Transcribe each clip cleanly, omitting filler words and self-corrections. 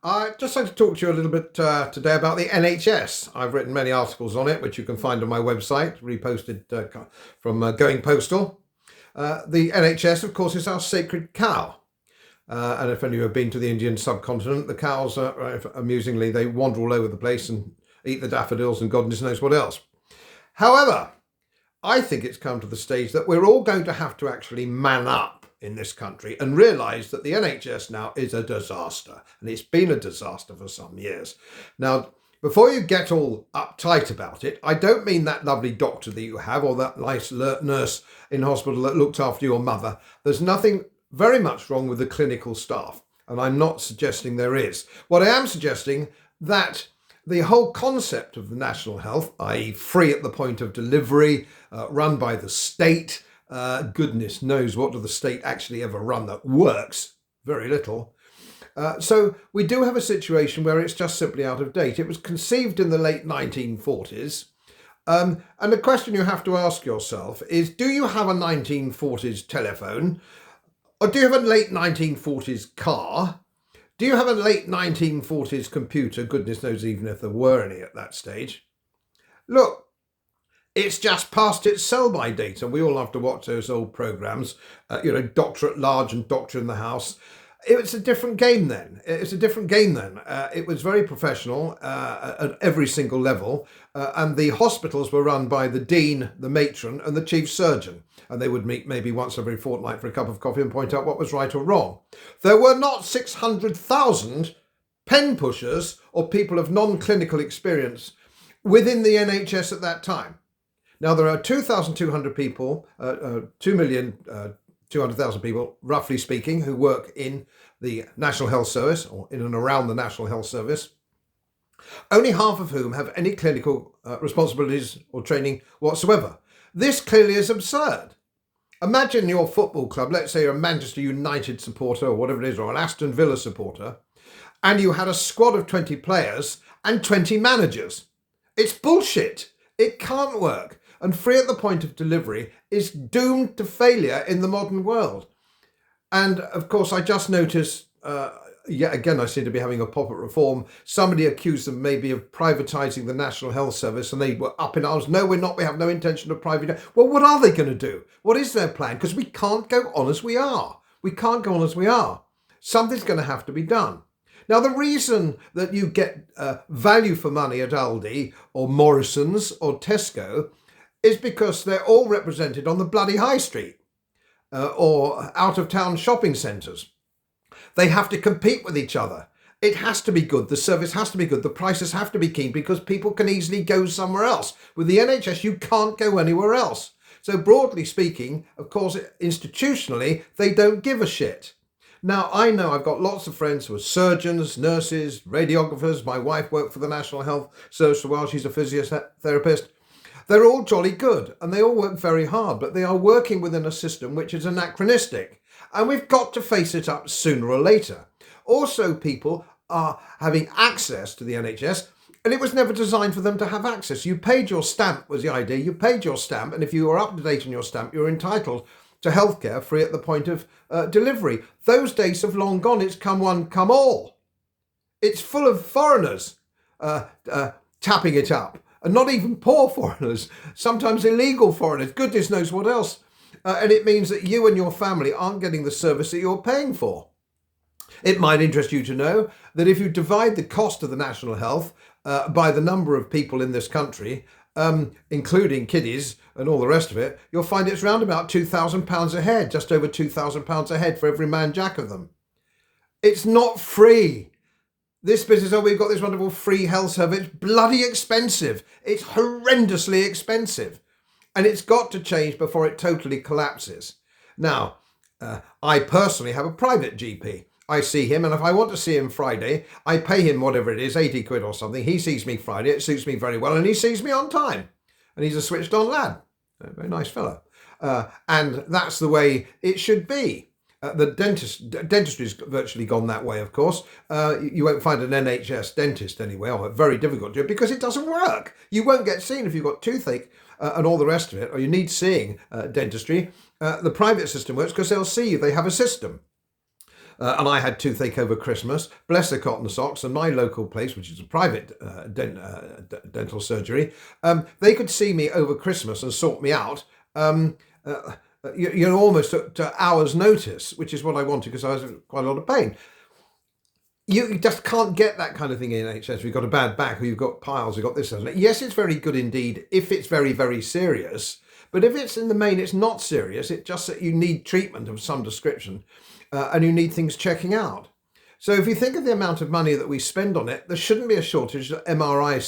I'd just like to talk to you a little bit today about the NHS. I've written many articles on it, which you can find on my website, reposted from Going Postal. The NHS, of course, is our sacred cow. And if any of you have been to the Indian subcontinent, the cows, amusingly, they wander all over the place and eat the daffodils and goodness knows what else. However, I think it's come to the stage that we're all going to have to actually man up in this country and realise that the NHS now is a disaster, and it's been a disaster for some years. Now, before you get all uptight about it, I don't mean that lovely doctor that you have or that nice nurse in hospital that looked after your mother. There's nothing very much wrong with the clinical staff, and I'm not suggesting there is. What I am suggesting that the whole concept of the national health, i.e. free at the point of delivery, run by the state, goodness knows what do the state actually ever run that works? Very little. So we do have a situation where it's just simply out of date. It was conceived in the late 1940s. And the question you have to ask yourself is, do you have a 1940s telephone? Or do you have a late 1940s car? Do you have a late 1940s computer? Goodness knows even if there were any at that stage. Look, it's just past its sell-by date, and we all have to watch those old programmes, Doctor at Large and Doctor in the House. It's a different game then. It was very professional at every single level, and the hospitals were run by the dean, the matron, and the chief surgeon. And they would meet maybe once every fortnight for a cup of coffee and point out what was right or wrong. There were not 600,000 pen pushers or people of non-clinical experience within the NHS at that time. Now, there are 2,200 people, 2,200,000 people, roughly speaking, who work in the National Health Service or in and around the National Health Service, only half of whom have any clinical responsibilities or training whatsoever. This clearly is absurd. Imagine your football club, let's say you're a Manchester United supporter or whatever it is, or an Aston Villa supporter, and you had a squad of 20 players and 20 managers. It's bullshit. It can't work. And free at the point of delivery is doomed to failure in the modern world. And of course, I just noticed, yet again, I seem to be having a pop at reform. Somebody accused them maybe of privatising the National Health Service, and they were up in arms. No, we're not. We have no intention of privatising. Well, what are they going to do? What is their plan? Because we can't go on as we are. Something's going to have to be done. Now, the reason that you get value for money at Aldi or Morrison's or Tesco is because they're all represented on the bloody high street or out-of-town shopping centres. They have to compete with each other. It has to be good. The service has to be good. The prices have to be keen because people can easily go somewhere else. With the NHS, you can't go anywhere else. So broadly speaking, of course, institutionally, they don't give a shit. Now, I know I've got lots of friends who are surgeons, nurses, radiographers. My wife worked for the National Health Service for a while. She's a physiotherapist. They're all jolly good and they all work very hard, but they are working within a system which is anachronistic. And we've got to face it up sooner or later. Also, people are having access to the NHS, and it was never designed for them to have access. You paid your stamp, was the idea. You paid your stamp, and if you were up to date on your stamp, you're entitled to healthcare free at the point of delivery. Those days have long gone. It's come one, come all. It's full of foreigners tapping it up, and not even poor foreigners, sometimes illegal foreigners, goodness knows what else. And it means that you and your family aren't getting the service that you're paying for. It might interest you to know that if you divide the cost of the national health by the number of people in this country, including kiddies and all the rest of it, you'll find it's round about £2,000 a head, just over £2,000 a head for every man jack of them. It's not free. This business, oh, we've got this wonderful free health service, it's bloody expensive. It's horrendously expensive. And it's got to change before it totally collapses. Now, I personally have a private GP. I see him, and if I want to see him Friday, I pay him whatever it is, 80 quid or something. He sees me Friday, it suits me very well, and he sees me on time. And he's a switched on lad, a very nice fellow. And that's the way it should be. The dentistry's virtually gone that way, of course. You won't find an NHS dentist anywhere, or very difficult to do, because it doesn't work. You won't get seen if you've got toothache and all the rest of it, or you need seeing dentistry. The private system works because they'll see you. They have a system. and I had toothache over Christmas, bless their cotton socks, and my local place, which is a private dental surgery, they could see me over Christmas and sort me out. You're almost at hours' notice, which is what I wanted because I was in quite a lot of pain. You just can't get that kind of thing in NHS. If you've got a bad back or you've got piles, you've got this. Yes, it's very good indeed if it's very, very serious. But if it's in the main, it's not serious. It's just that you need treatment of some description and you need things checking out. So if you think of the amount of money that we spend on it, there shouldn't be a shortage of MRI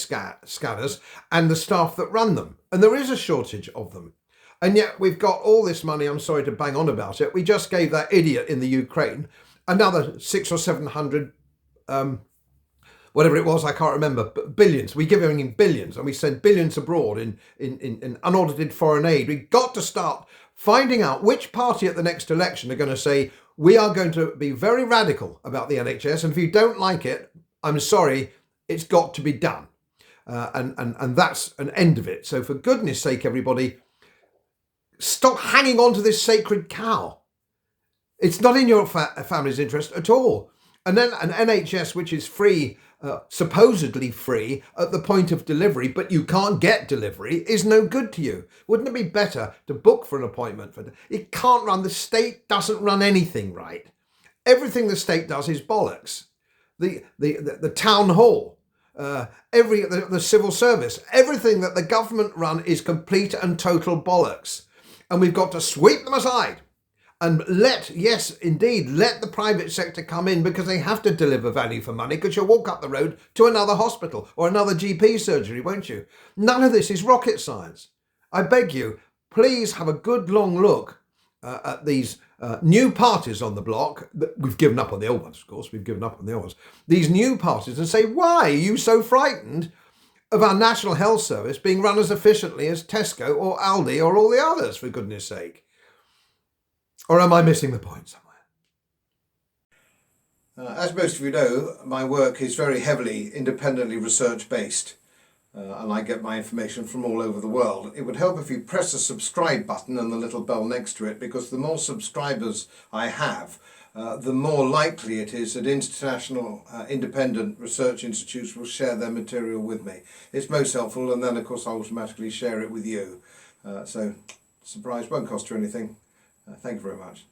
scanners and the staff that run them. And there is a shortage of them. And yet we've got all this money. I'm sorry to bang on about it. We just gave that idiot in the Ukraine another 600 or 700, whatever it was, I can't remember, but billions. We give him billions and we send billions abroad in unaudited foreign aid. We've got to start finding out which party at the next election are going to say, we are going to be very radical about the NHS. And if you don't like it, I'm sorry, it's got to be done. And that's an end of it. So for goodness sake, everybody, stop hanging on to this sacred cow. It's not in your family's interest at all. And then an NHS which is free, supposedly free at the point of delivery, but you can't get delivery, is no good to you. Wouldn't it be better to book for an appointment? It can't run. The state doesn't run anything right. Everything the state does is bollocks. The town hall, the civil service, everything that the government run is complete and total bollocks. And we've got to sweep them aside. And let the private sector come in because they have to deliver value for money, because you'll walk up the road to another hospital or another GP surgery, won't you? None of this is rocket science. I beg you, please have a good long look at these new parties on the block. We've given up on the old ones, of course. We've given up on the old ones. These new parties, and say, why are you so frightened of our National Health Service being run as efficiently as Tesco or Aldi or all the others, for goodness sake? Or am I missing the point somewhere? As most of you know, my work is very heavily independently research-based, and I get my information from all over the world. It would help if you press the subscribe button and the little bell next to it, because the more subscribers I have, the more likely it is that international independent research institutes will share their material with me. It's most helpful, and then of course I automatically share it with you. So, surprise, won't cost you anything. Thank you very much.